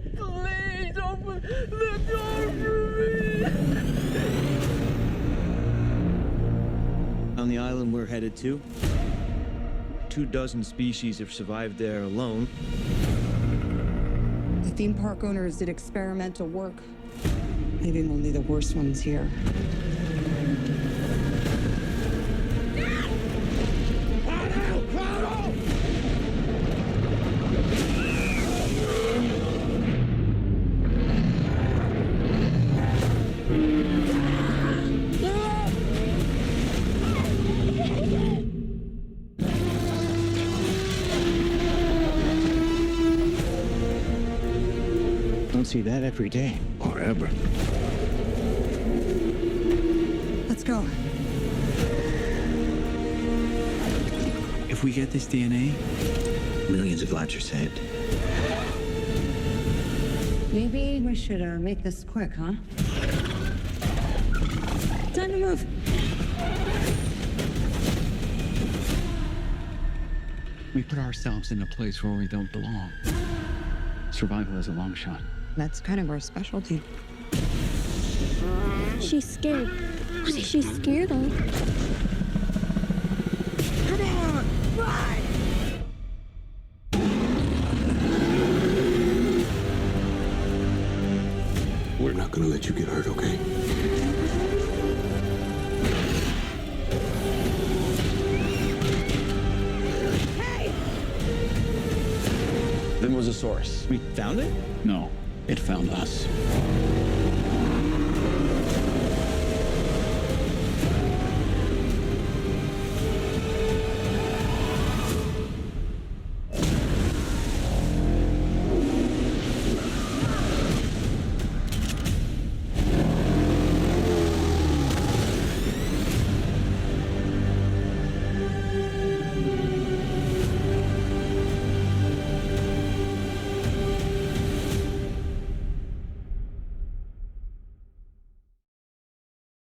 Please open the door for me. On the island we're headed to, 24 species have survived there alone. The theme park owners did experimental work, leaving only the worst ones here. Don't see that every day. Or ever. Let's go. If we get this DNA, Millions of lives are saved. Maybe we should make this quick, huh? Time to move. we put ourselves in a place where we don't belong. Survival is a long shot. That's kind of our specialty. She's scared. What is she scared of? Come on, run! We're not gonna let you get hurt, okay? There was a source. We found it? No, it found us.